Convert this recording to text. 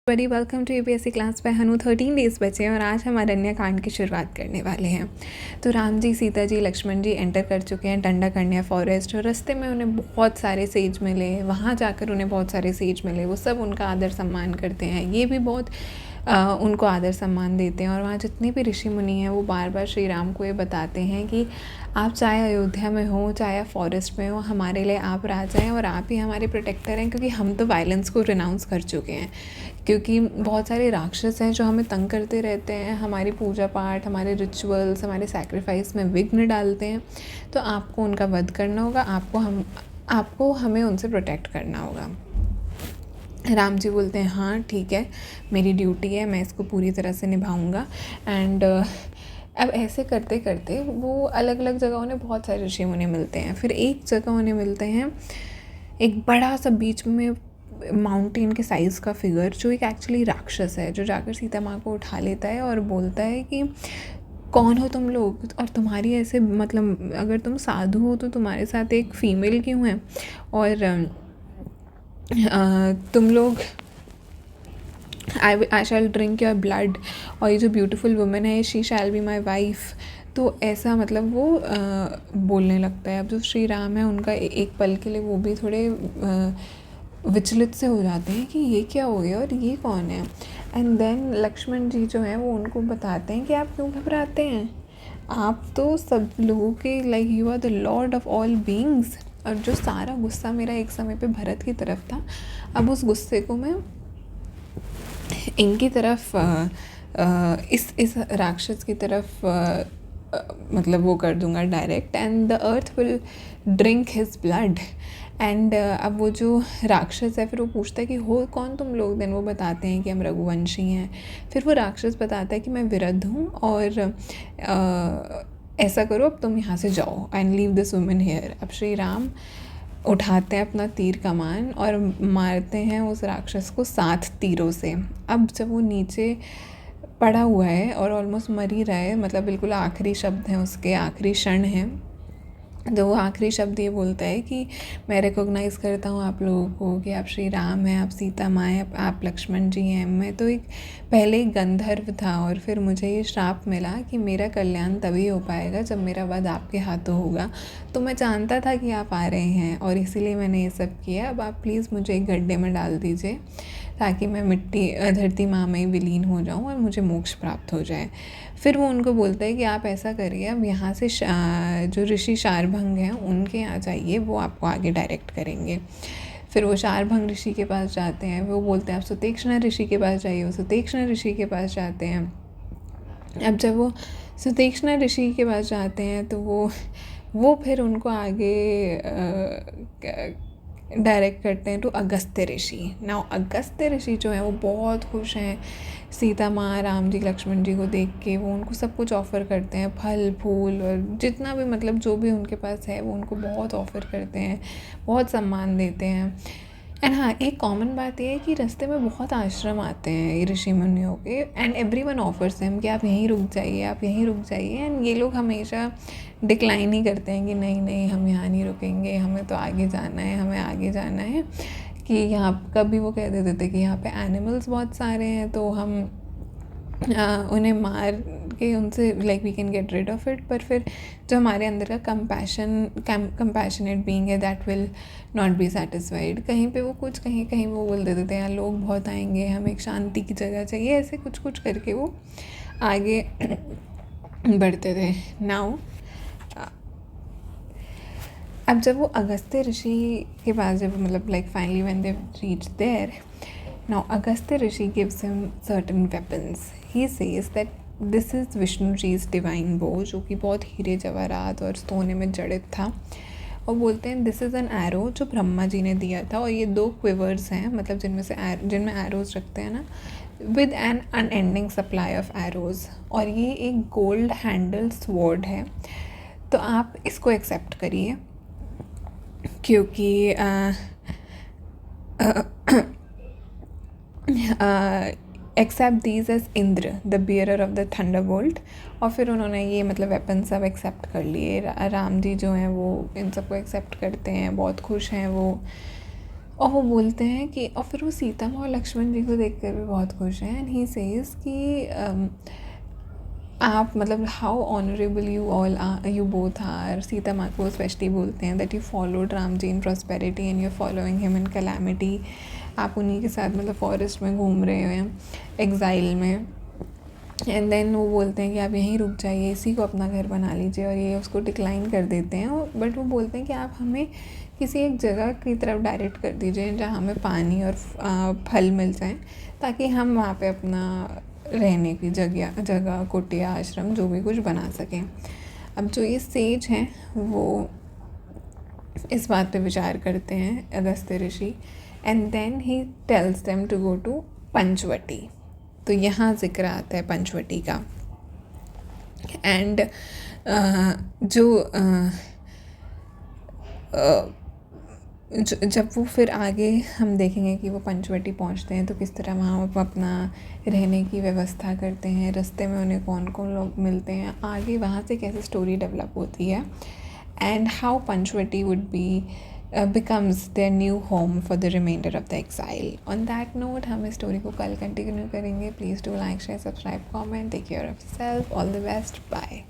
Very welcome to UPSC class by Hanu. 13 days बचे हैं और आज हम अरण्य कांड की शुरुआत करने वाले हैं। तो राम जी, सीता जी, लक्ष्मण जी एंटर कर चुके हैं दंडकारण्य फॉरेस्ट और रास्ते में उन्हें बहुत सारे सेज मिले। वहाँ जाकर उन्हें बहुत सारे सेज मिले। वो सब उनका आदर सम्मान करते हैं। ये भी बहुत उनको आदर सम्मान देते हैं। और वहाँ जितने भी ऋषि मुनि हैं वो बार बार श्री राम को ये बताते हैं कि आप चाहे अयोध्या में हो, चाहे आप फॉरेस्ट में हो, हमारे लिए आप राजा हैं और आप ही हमारे प्रोटेक्टर हैं, क्योंकि हम तो वायलेंस को रिनाउंस कर चुके हैं। क्योंकि बहुत सारे राक्षस हैं जो हमें तंग करते रहते हैं, हमारी पूजा पाठ, हमारे रिचुअल्स, हमारे सैक्रिफाइस में विघ्न डालते हैं। तो आपको उनका वध करना होगा, आपको हमें उनसे प्रोटेक्ट करना होगा। राम जी बोलते हैं हाँ ठीक है, मेरी ड्यूटी है, मैं इसको पूरी तरह से निभाऊंगा। एंड अब ऐसे करते करते वो अलग अलग जगह उन्हें बहुत सारे ऋषि मुनि मिलते हैं। फिर एक जगह उन्हें मिलते हैं एक बड़ा सा बीच में माउंटेन के साइज़ का फिगर, जो एक एक्चुअली राक्षस है, जो जाकर सीता माँ को उठा लेता है और बोलता है कि कौन हो तुम लोग, और तुम्हारी ऐसे मतलब अगर तुम साधु हो तो तुम्हारे साथ एक फ़ीमेल क्यों है, और तुम लोग आई शैल ड्रिंक योर ब्लड, और ये जो ब्यूटीफुल वुमेन है she shall be my wife. तो ऐसा मतलब वो बोलने लगता है। अब जो श्री राम है उनका एक पल के लिए वो भी थोड़े विचलित से हो जाते हैं कि ये क्या हो गया और ये कौन है। एंड देन लक्ष्मण जी जो हैं वो उनको बताते हैं कि आप क्यों घबराते हैं, आप तो सब लोगों के like you are the lord of all beings. और जो सारा गुस्सा मेरा एक समय पे भरत की तरफ था, अब उस गुस्से को मैं इनकी तरफ इस राक्षस की तरफ मतलब वो कर दूंगा direct, and the earth will drink his blood. And अब वो जो राक्षस है फिर वो पूछता है कि हो कौन तुम लोग। देन वो बताते हैं कि हम रघुवंशी हैं। फिर वो राक्षस बताता है कि मैं विरुद्ध हूँ और ऐसा करो, अब तुम यहाँ से जाओ and leave this woman here. अब श्री राम उठाते हैं अपना तीर कमान और मारते हैं उस राक्षस को 7 तीरों से। अब जब वो नीचे पड़ा हुआ है और ऑलमोस्ट मर ही रहा है, मतलब बिल्कुल आखिरी शब्द हैं उसके, आखिरी क्षण हैं, तो वो आखिरी शब्द ये बोलता है कि मैं रिकॉग्नाइज़ करता हूँ आप लोगों को कि आप श्री राम हैं, आप सीता माँ हैं, आप लक्ष्मण जी हैं। मैं तो पहले एक गंधर्व था और फिर मुझे ये श्राप मिला कि मेरा कल्याण तभी हो पाएगा जब मेरा वध आपके हाथों होगा। तो मैं जानता था कि आप आ रहे हैं और इसीलिए मैंने ये सब किया। अब आप प्लीज़ मुझे एक गड्ढे में डाल दीजिए ताकि मैं धरती माँ में ही विलीन हो जाऊँ और मुझे मोक्ष प्राप्त हो जाए। फिर वो उनको बोलता है कि आप ऐसा करिए, अब यहाँ से जो ऋषि शारभंग हैं उनके यहाँ जाइए, वो आपको आगे डायरेक्ट करेंगे। फिर वो शारभंग ऋषि के पास जाते हैं। वो बोलते हैं आप सुतीक्ष्ण ऋषि के पास जाइए। वो सुतीक्ष्ण ऋषि के पास जाते हैं। अब जब वो सुतीक्ष्ण ऋषि के पास जाते हैं तो वो फिर उनको आगे डायरेक्ट करते हैं टू अगस्त्य ऋषि। नाउ अगस्त्य ऋषि जो है वो बहुत खुश हैं सीता माँ, राम जी, लक्ष्मण जी को देख के। वो उनको सब कुछ ऑफ़र करते हैं, फल फूल और जितना भी मतलब जो भी उनके पास है वो उनको बहुत ऑफ़र करते हैं, बहुत सम्मान देते हैं। एंड हाँ, एक कॉमन बात ये है कि रास्ते में बहुत आश्रम आते हैं ये ऋषि मुनियों के, एंड एवरीवन ऑफर्स देम कि आप यहीं रुक जाइए, आप यहीं रुक जाइए। एंड ये लोग हमेशा डिक्लाइन ही करते हैं कि नहीं नहीं, हम यहाँ नहीं रुकेंगे, हमें तो आगे जाना है, हमें आगे जाना है। कि यहाँ कभी वो कह देते थे कि यहाँ पे एनिमल्स बहुत सारे हैं तो हम उन्हें मार के उनसे like we can get rid of it. पर फिर जो हमारे अंदर का कंपैशनेट बीइंग है that will not be satisfied. कहीं पे वो कुछ कहीं वो बोल देते थे यार लोग बहुत आएंगे, हमें एक शांति की जगह चाहिए, ऐसे कुछ करके वो आगे बढ़ते थे। नाउ अब जब वो अगस्त्य ऋषि के पास जब मतलब like finally when they reach there, now Agastya Rishi gives him certain weapons. He says that this is Vishnu Ji's divine bow, जो कि बहुत हीरे जवाहरात और सोने में जड़ित था। और बोलते हैं दिस इज़ एन एरो जो ब्रह्मा जी ने दिया था। और ये 2 क्विवर्स हैं, मतलब जिनमें एरोज रखते हैं ना, with an unending supply of arrows. और ये एक गोल्ड हैंडल स्वॉर्ड है, तो आप इसको एक्सेप्ट करिए क्योंकि accept these as Indra the bearer of the thunderbolt. और फिर उन्होंने ये मतलब वेपन सब एक्सेप्ट कर लिए। राम जी जो हैं वो इन सबको एक्सेप्ट करते हैं, बहुत खुश हैं वो। और वो बोलते हैं कि, और फिर वो सीता माँ और लक्ष्मण जी को देखकर भी बहुत खुश हैं, एंड ही सेज कि आप मतलब how honourable you all you both are. Sita माँ को स्पेशली बोलते हैं that you followed Ram ji in prosperity and you following him in calamity. आप उन्हीं के साथ मतलब फॉरेस्ट में घूम रहे हैं एग्ज़ाइल में। एंड देन वो बोलते हैं कि आप यहीं रुक जाइए, इसी को अपना घर बना लीजिए, और ये उसको डिक्लाइन कर देते हैं। बट वो बोलते हैं कि आप हमें किसी एक जगह की तरफ डायरेक्ट कर दीजिए जहाँ हमें पानी और फल मिल जाएं, ताकि हम वहाँ पे अपना रहने की जगह कुटिया आश्रम जो भी कुछ बना सकें। अब जो ये सेज हैं वो इस बात पे विचार करते हैं, Agastya Rishi, and then he tells them to go to Panchavati. तो यहाँ जिक्र आता है पंचवटी का। एंड जब वो फिर आगे हम देखेंगे कि वो पंचवटी पहुँचते हैं तो किस तरह वहाँ वो अपना रहने की व्यवस्था करते हैं, रास्ते में उन्हें कौन कौन लोग मिलते हैं, आगे वहाँ से कैसे स्टोरी डेवलप होती है, and how Panchavati would be becomes their new home for the remainder of the exile. On that note, हम इस स्टोरी को कल कंटिन्यू करेंगे. Please do like, share, subscribe, comment. Take care of yourself. All the best. Bye.